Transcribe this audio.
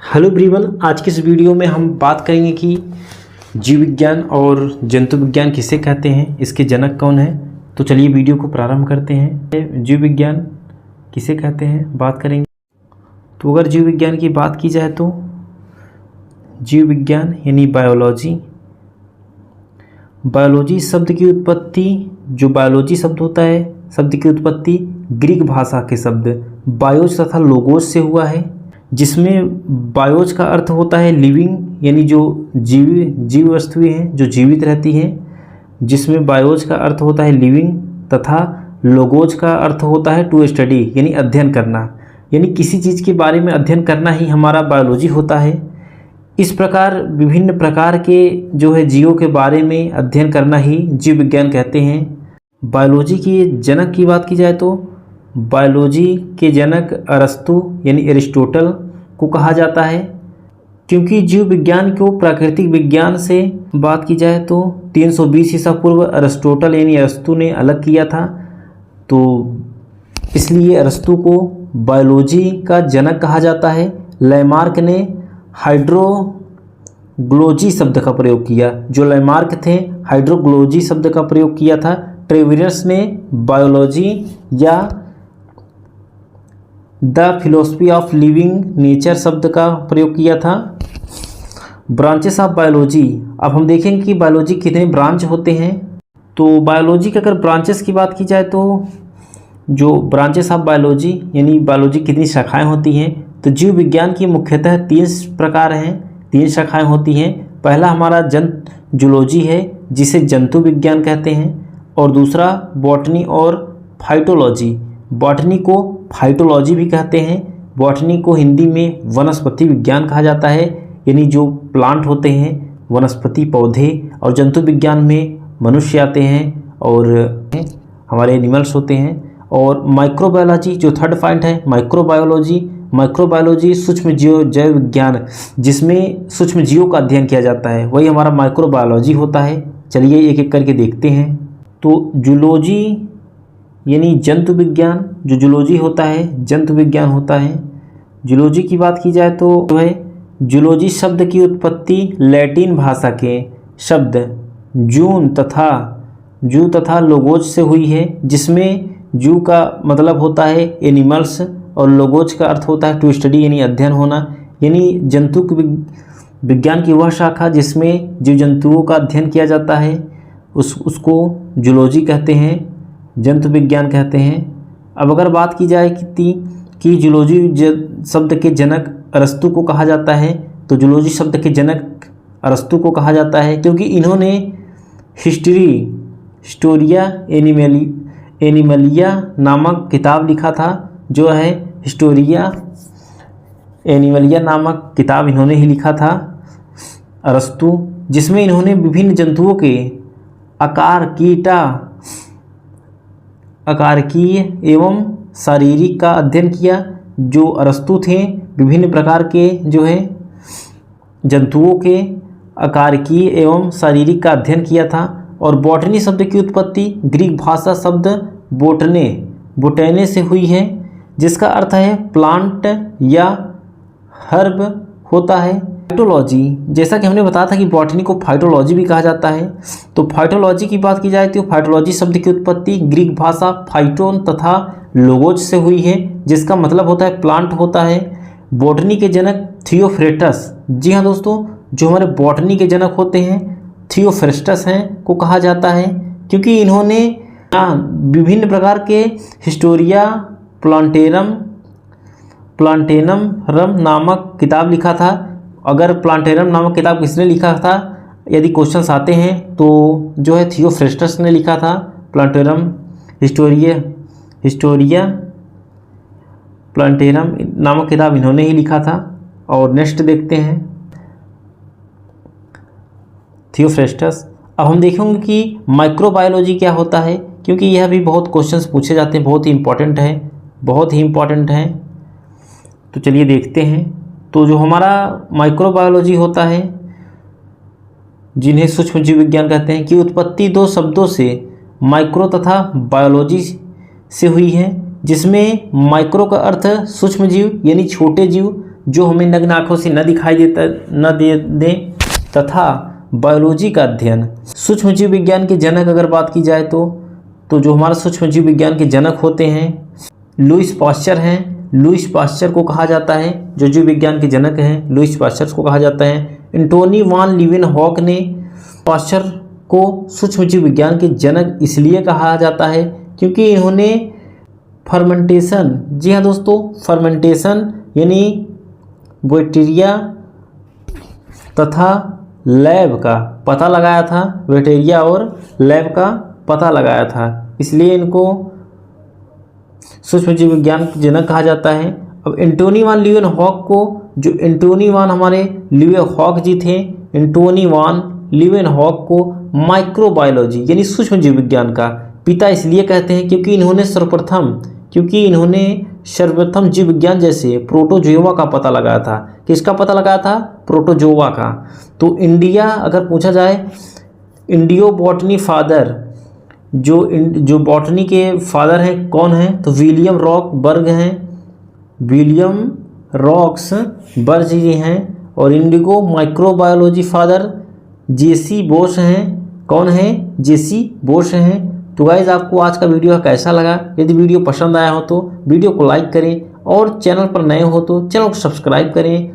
Hello everyone, आज की इस वीडियो में हम बात करेंगे कि जीव विज्ञान और जंतु विज्ञान किसे कहते हैं, इसके जनक कौन है। तो चलिए वीडियो को प्रारंभ करते हैं। जीव विज्ञान किसे कहते हैं बात करेंगे। तो अगर जीव विज्ञान की बात की जाए तो जीव विज्ञान यानी बायोलॉजी शब्द की उत्पत्ति, जो बायोलॉजी शब्द होता है शब्द की उत्पत्ति ग्रीक भाषा के शब्द बायोज तथा लोगोस से हुआ है, जिसमें बायोज का अर्थ होता है लिविंग यानी जो जीव वस्तुएं हैं जो जीवित रहती हैं, जिसमें बायोज का अर्थ होता है लिविंग तथा लोगोज का अर्थ होता है टू स्टडी यानी अध्ययन करना, यानी किसी चीज़ के बारे में अध्ययन करना ही हमारा बायोलॉजी होता है। इस प्रकार विभिन्न प्रकार के जो है जीवों के बारे में अध्ययन करना ही जीव विज्ञान कहते हैं। बायोलॉजी के जनक की बात की जाए तो बायोलॉजी के जनक अरस्तु यानी एरिस्टोटल को कहा जाता है, क्योंकि जीव विज्ञान को प्राकृतिक विज्ञान से बात की जाए तो 320 ईसा पूर्व अरिस्टोटल यानी अरस्तु ने अलग किया था, तो इसलिए अरस्तु को बायोलॉजी का जनक कहा जाता है। लैमार्क ने हाइड्रोग्लोजी शब्द का प्रयोग किया, जो लैमार्क थे हाइड्रोग्लोजी शब्द का प्रयोग किया था। ट्रेवियर्स ने बायोलॉजी या the philosophy of living nature शब्द का प्रयोग किया था। ब्रांचेस ऑफ बायोलॉजी, अब हम देखेंगे कि बायोलॉजी कितने ब्रांच होते हैं। तो बायोलॉजी के अगर ब्रांचेस की बात की जाए तो जो ब्रांचेस ऑफ बायोलॉजी यानी बायोलॉजी कितनी शाखाएं होती हैं, तो जीव विज्ञान की मुख्यतः 3 प्रकार हैं, 3 शाखाएं होती हैं। पहला हमारा जूलॉजी है जिसे जंतु विज्ञान कहते हैं, और दूसरा बॉटनी और फाइटोलॉजी, बॉटनी को फाइटोलॉजी भी कहते हैं। बॉटनी को हिंदी में वनस्पति विज्ञान कहा जाता है, यानी जो प्लांट होते हैं वनस्पति पौधे, और जंतु विज्ञान में मनुष्य आते हैं और हमारे एनिमल्स होते हैं। और माइक्रोबायोलॉजी जो थर्ड पॉइंट है, माइक्रोबायोलॉजी सूक्ष्म जीव जैव विज्ञान, जिसमें सूक्ष्म जीवों का अध्ययन किया जाता है, वही हमारा माइक्रोबायोलॉजी होता है। चलिए एक एक करके देखते हैं। तो जूलॉजी यानी जंतु विज्ञान, जो जूलॉजी होता है जंतु विज्ञान होता है। जूलॉजी की बात की जाए तो जो है जूलॉजी शब्द की उत्पत्ति लैटिन भाषा के शब्द जू तथा लोगोज से हुई है, जिसमें जू का मतलब होता है एनिमल्स और लोगोज का अर्थ होता है टू स्टडी यानी अध्ययन होना, यानी जंतु विज्ञान की वह शाखा जिसमें जीव जंतुओं का अध्ययन किया जाता है उसको जूलॉजी कहते हैं, जंतु विज्ञान कहते हैं। अब अगर बात की जाए कि जूलॉजी शब्द के जनक अरस्तु को कहा जाता है, तो जूलॉजी शब्द के जनक अरस्तु को कहा जाता है क्योंकि इन्होंने हिस्टोरिया एनिमलिया नामक किताब लिखा था, जो है हिस्टोरिया एनिमलिया नामक किताब इन्होंने ही लिखा था अरस्तु, जिसमें इन्होंने विभिन्न जंतुओं के आकारकीय एवं शारीरिक का अध्ययन किया। जो अरस्तु थे विभिन्न प्रकार के जो है जंतुओं के आकारकीय एवं शारीरिक का अध्ययन किया था। और बॉटनी शब्द की उत्पत्ति ग्रीक भाषा शब्द बोटेने से हुई है, जिसका अर्थ है प्लांट या हर्ब होता है। फाइटोलॉजी, जैसा कि हमने बताया था कि बॉटनी को फाइटोलॉजी भी कहा जाता है, तो फाइटोलॉजी की बात की जाए तो फाइटोलॉजी शब्द की उत्पत्ति ग्रीक भाषा फाइटोन तथा लोगोज से हुई है, जिसका मतलब होता है प्लांट होता है। बॉटनी के जनक थियोफ्रेस्टस, जी हाँ दोस्तों, जो हमारे बॉटनी के जनक होते हैं थियोफ्रेस्टस हैं को कहा जाता है, क्योंकि इन्होंने विभिन्न प्रकार के हिस्टोरिया प्लांटेनम नामक किताब लिखा था। अगर प्लांटेनम नामक किताब किसने लिखा था, यदि क्वेश्चंस आते हैं तो जो है थियोफ्रेस्टस ने लिखा था। प्लांटेनम हिस्टोरिया प्लांटेनम नामक किताब इन्होंने ही लिखा था। और नेक्स्ट देखते हैं थियोफ्रेस्टस। अब हम देखेंगे कि माइक्रोबायोलॉजी क्या होता है, क्योंकि यह भी बहुत क्वेश्चंस पूछे जाते हैं, बहुत ही इम्पॉर्टेंट है। तो चलिए देखते हैं। तो जो हमारा माइक्रोबायोलॉजी होता है, जिन्हें सूक्ष्म जीव विज्ञान कहते हैं, की उत्पत्ति 2 शब्दों से माइक्रो तथा बायोलॉजी से हुई है, जिसमें माइक्रो का अर्थ सूक्ष्म जीव यानी छोटे जीव जो हमें नग्न आँखों से न दिखाई देता न दे दें, तथा बायोलॉजी का अध्ययन। सूक्ष्म जीव विज्ञान के जनक अगर बात की जाए तो जो हमारा सूक्ष्म जीव विज्ञान के जनक होते हैं लुईस पाश्चर हैं। लुईस पाश्चर को कहा जाता है, जो जीव विज्ञान के जनक हैं लुईस पाश्चर को कहा जाता है। एंटोनी वान लीवेनहॉक ने पाश्चर को सूक्ष्म जीव विज्ञान के जनक इसलिए कहा जाता है क्योंकि इन्होंने फर्मेंटेशन, जी हाँ दोस्तों, फर्मेंटेशन यानी बैक्टीरिया तथा लैब का पता लगाया था, बैक्टीरिया और लैब का पता लगाया था, इसलिए इनको सूक्ष्म जीव विज्ञान के जनक कहा जाता है। अब एंटोनी वान लीवेनहॉक को, जो एंटोनी वान हमारे लीवेनहॉक जी थे, एंटोनी वान लीवेनहॉक को माइक्रोबायोलॉजी यानी सूक्ष्म जीव विज्ञान का पिता इसलिए कहते हैं क्योंकि इन्होंने सर्वप्रथम जीव विज्ञान जैसे प्रोटोजोआ का पता लगाया था। किसका पता लगाया था? प्रोटोजोआ का। तो इंडिया अगर पूछा जाए, इंडियो बॉटनी फादर, जो बॉटनी के फादर हैं कौन हैं? तो विलियम रॉक बर्ग हैं, विलियम रॉक्स बर्ग जी हैं। और इंडिगो माइक्रोबायोलॉजी फादर जेसी बोस हैं। कौन हैं? जेसी बोस हैं। तो गाइस, आपको आज का वीडियो कैसा लगा? यदि वीडियो पसंद आया हो तो वीडियो को लाइक करें और चैनल पर नए हो तो चैनल को सब्सक्राइब करें